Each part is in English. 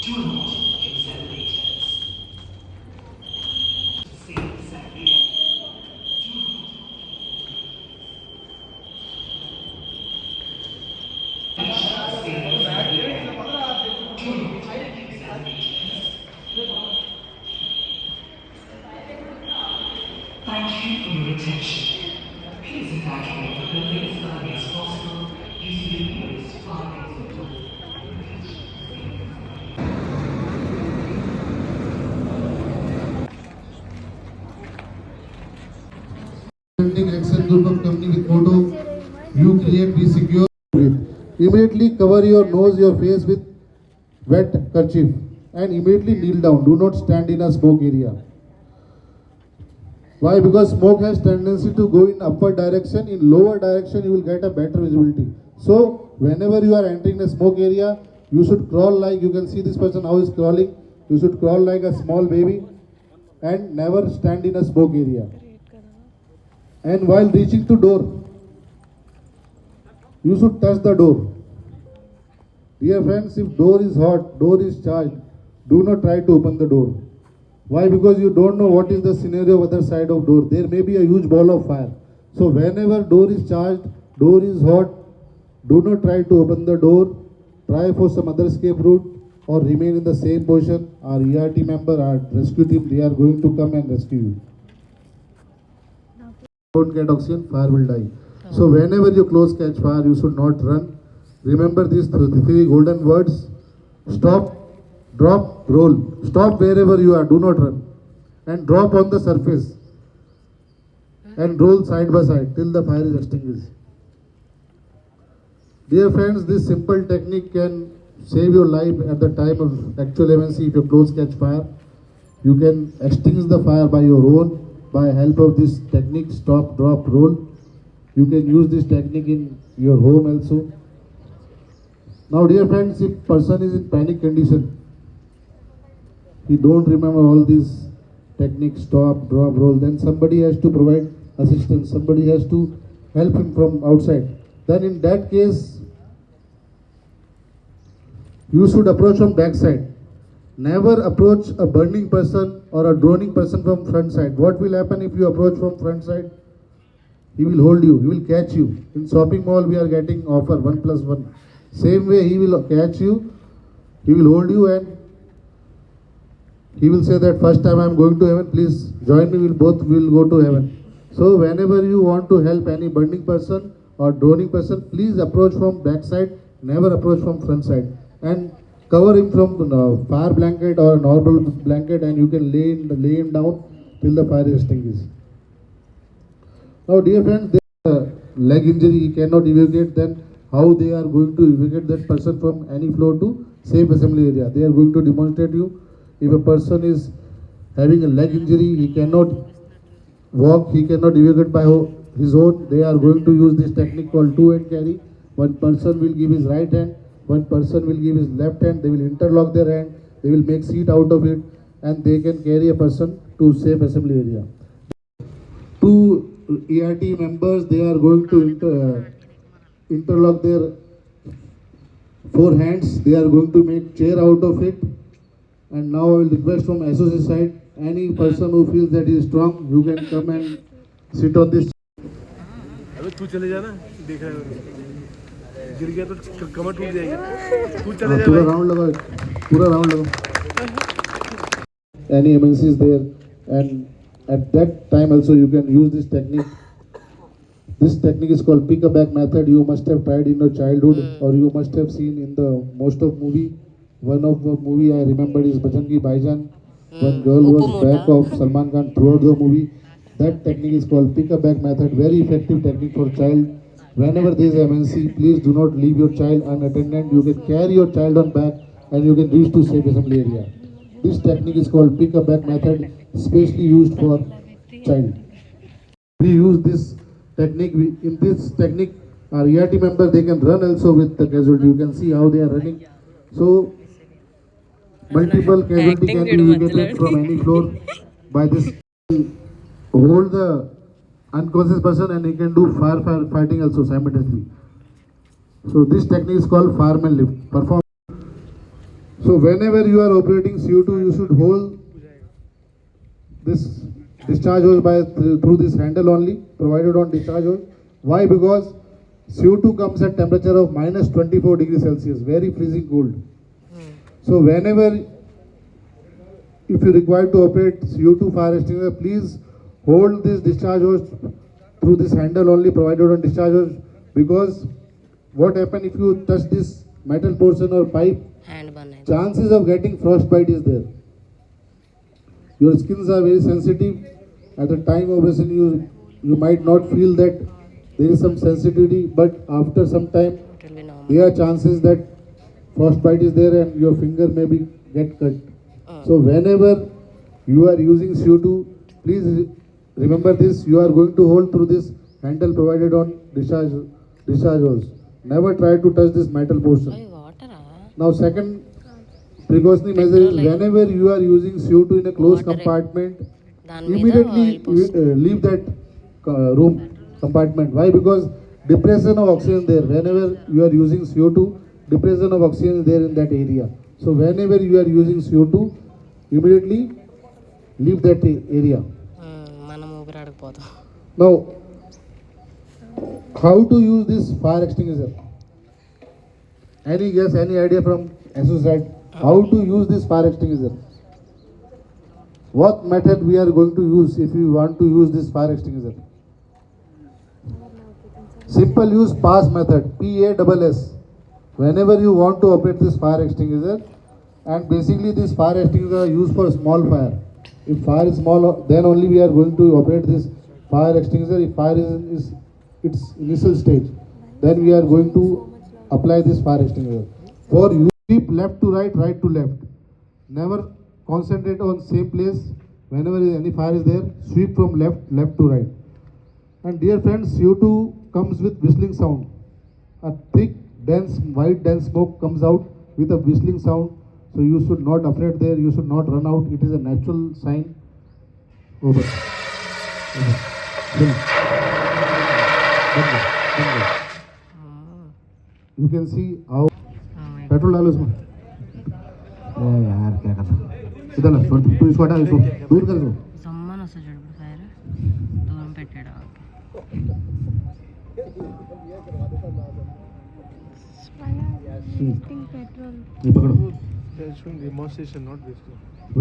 Thank you for your attention. Please evacuate the building as early as possible using the nearest fire exit door. Excel group of company with motto you create, be secure. Immediately cover your nose, your face with wet kerchief and immediately kneel down. Do not stand in a smoke area. Why? Because smoke has tendency to go in upward direction. In lower direction you will get a better visibility. So whenever you are entering the smoke area, you should crawl like, you can see this person how is crawling. You should crawl like a small baby and never stand in a smoke area. And while reaching to door, you should touch the door. Dear friends, if door is hot, door is charged, do not try to open the door. Why? Because you don't know what is the scenario other side of door. There may be a huge ball of fire. So whenever door is charged, door is hot, do not try to open the door. Try for some other escape route or remain in the same position. Our ERT member, our rescue team, they are going to come and rescue you. Don't get oxygen, fire will die. So whenever your clothes catch fire, you should not run. Remember these three golden words: stop, drop, roll. Stop wherever you are, do not run. And drop on the surface. And roll side by side till the fire is extinguished. Dear friends, this simple technique can save your life at the time of actual emergency. If your clothes catch fire, you can extinguish the fire by your own, by help of this technique, stop, drop, roll. You can use this technique in your home also. Now dear friends, if person is in panic condition, he don't remember all these techniques, stop, drop, roll, then somebody has to provide assistance, somebody has to help him from outside. Then in that case, you should approach from back side. Never approach a burning person or a droning person from front side. What will happen if you approach from front side? He will hold you, he will catch you. In shopping mall we are getting offer 1+1. Same way he will catch you, he will hold you and he will say that first time I am going to heaven, please join me, we both will go to heaven. So whenever you want to help any burning person or droning person, please approach from back side, never approach from front side. And cover him from fire blanket or a normal blanket and you can lay him down till the fire is extinguished. Now dear friends, there is a leg injury, he cannot evacuate, then how they are going to evacuate that person from any floor to safe assembly area. They are going to demonstrate you. If a person is having a leg injury, he cannot walk, he cannot evacuate by his own, they are going to use this technique called two hand carry. One person will give his right hand, one person will give his left hand, they will interlock their hand, they will make seat out of it and they can carry a person to safe assembly area. Two ERT members, they are going to interlock their four hands, they are going to make chair out of it. And now I will request from SOC side, any person who feels that he is strong, you can come and sit on this. अबे तू चले जाना देखा गिर गया तो कमर टूट जाएगी तू चले जा पूरा राउंड लगा any emergency is there and at that time also you can use this technique. This technique is called pick a back method. You must have tried in your childhood or you must have seen in the most of movie. One of the movie I remember is Bajrangi Bhaijaan. One girl was back of Salman Khan throughout the movie. That technique is called pick a back method. Very effective technique for child. Whenever there is emergency, please do not leave your child unattended. You can carry your child on back and you can reach to safe assembly area. This technique is called pick a back method, specially used for child. We use this technique. In this technique, our ERT member, they can run also with the casualty. You can see how they are running. So multiple casualty can be evacuated from any floor by this. Hold the unconscious person and he can do fighting also simultaneously. So this technique is called fireman lift. Perform. So whenever you are operating CO2, you should hold this discharge hose by through this handle only provided on discharge hose. Why? Because CO2 comes at temperature of minus 24 degrees Celsius, very freezing cold. So whenever if you require to operate CO2 fire extinguisher, please hold this discharge hose through this handle only provided on discharge hose, because what happen if you touch this metal portion or pipe, hand बन है chances of getting frostbite is there. Your skins are very sensitive. At the time of operation, you might not feel that there is some sensitivity, but after some time, it will be normal there are chances that frostbite is there and your finger may be get cut. So whenever you are using CO2, please remember this. You are going to hold through this handle provided on discharge hose. Never try to touch this metal portion. अरे water Now second precautionary measure is whenever you are using CO2 in a closed Water. compartment, దాని మీద immediately oil పోసి leave that room compartment. Why? Because depression of oxygen there. Whenever you are using CO2, depression of oxygen is there in that area. So whenever you are using CO2, immediately leave that area. మనం ఊపిరాడకపోతాం Now, how to use this fire extinguisher? Any guess, any idea from associate? How to use this fire extinguisher? What method we are going to use if we want to use this fire extinguisher? Simple use pass method, PASS. Whenever you want to operate this fire extinguisher, and basically this fire extinguisher are used for small fire. If fire is small, then only we are going to operate this fire extinguisher. If fire is its initial stage, then we are going to apply this fire extinguisher. For you, sweep left to right, right to left. Never concentrate on same place. Whenever any fire is there, sweep from left to right. And dear friends, CO2 comes with whistling sound. A thick, dense, white, dense smoke comes out with a whistling sound. So you should not afraid there. You should not run out. It is a natural sign. Over. Fill. Bingo. You can see how petrol डालो इसमें यार क्या करना इधर ला छोड़ तू इसको हटा इसको दूर कर इसको సమ్మన్ వస్తుంది చూడు ఇప్పుడు ఫైర్ దూరం పెట్టాడు ये पकड़ो That's showing demonstration, not this.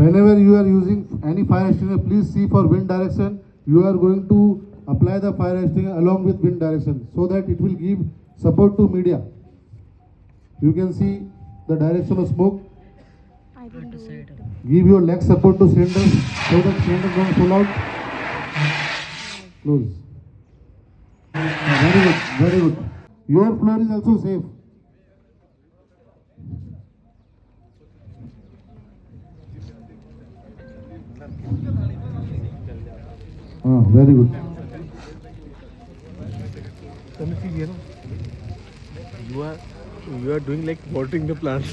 whenever you are using any fire extinguisher, please see for wind direction. You are going to apply the fire extinguisher along with wind direction so that it will give support to media. You can see the direction of smoke. అటు side Give your leg support to cylinder so that cylinder don't pull out. Close. Very good, very good. Your floor is also safe. Very good. Anything, you are doing like watering the plants.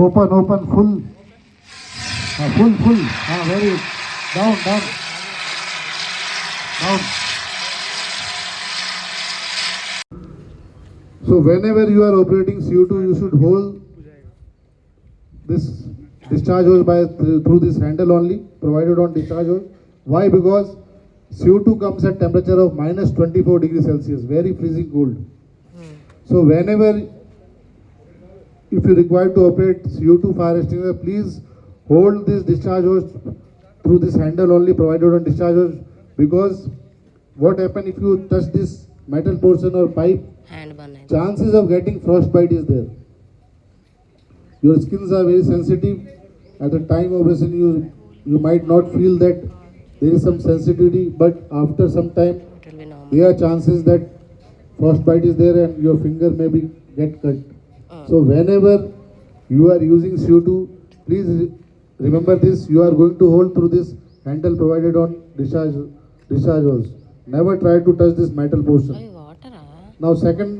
Open, full. Full. Very good. Down. So whenever you are operating CO2, you should hold this discharge hose by through this handle only provided on discharge hose. Why? Because CO2 comes at temperature of minus 24 degrees Celsius, very freezing cold. So whenever if you require to operate CO2 fire extinguisher, please hold this discharge hose through this handle only provided on discharge hose, because what happen if you touch this metal portion or pipe, hand bun है chances of getting frostbite is there. Your skins are very sensitive. At the time of operation, you might not feel that there is some sensitivity, but after some time, it will be normal there are chances that frostbite is there and your finger may be get cut. So whenever you are using CO2, please remember this. You are going to hold through this handle provided on discharge hose. Never try to touch this metal portion. అవి వాటరా Now second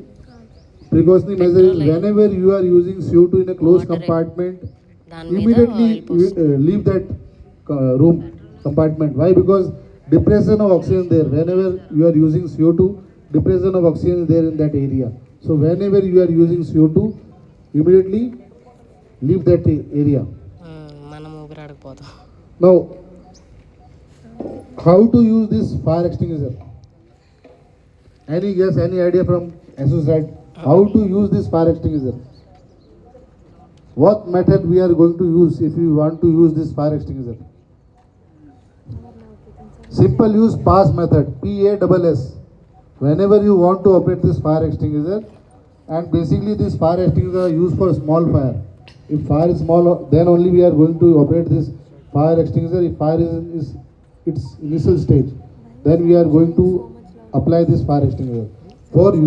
precautionary measure is whenever you are using CO2 in a closed Water. compartment, దాని మీద immediately oil పోసి leave that room compartment. Why? Because depression of oxygen there. Whenever you are using CO2, depression of oxygen is there in that area. So whenever you are using CO2, immediately leave that area. మనం ఊపిరాడకపోతాం. Now, how to use this fire extinguisher? Any guess, any idea from ASUS side? How to use this fire extinguisher? What method we are going to use if we want to use this fire extinguisher? Simple use pass method, PASS. Whenever you want to operate this fire extinguisher, and basically this fire extinguisher are used for small fire. If fire is small, then only we are going to operate this fire extinguisher. If fire is its initial stage, then we are going to apply this fire extinguisher. For you.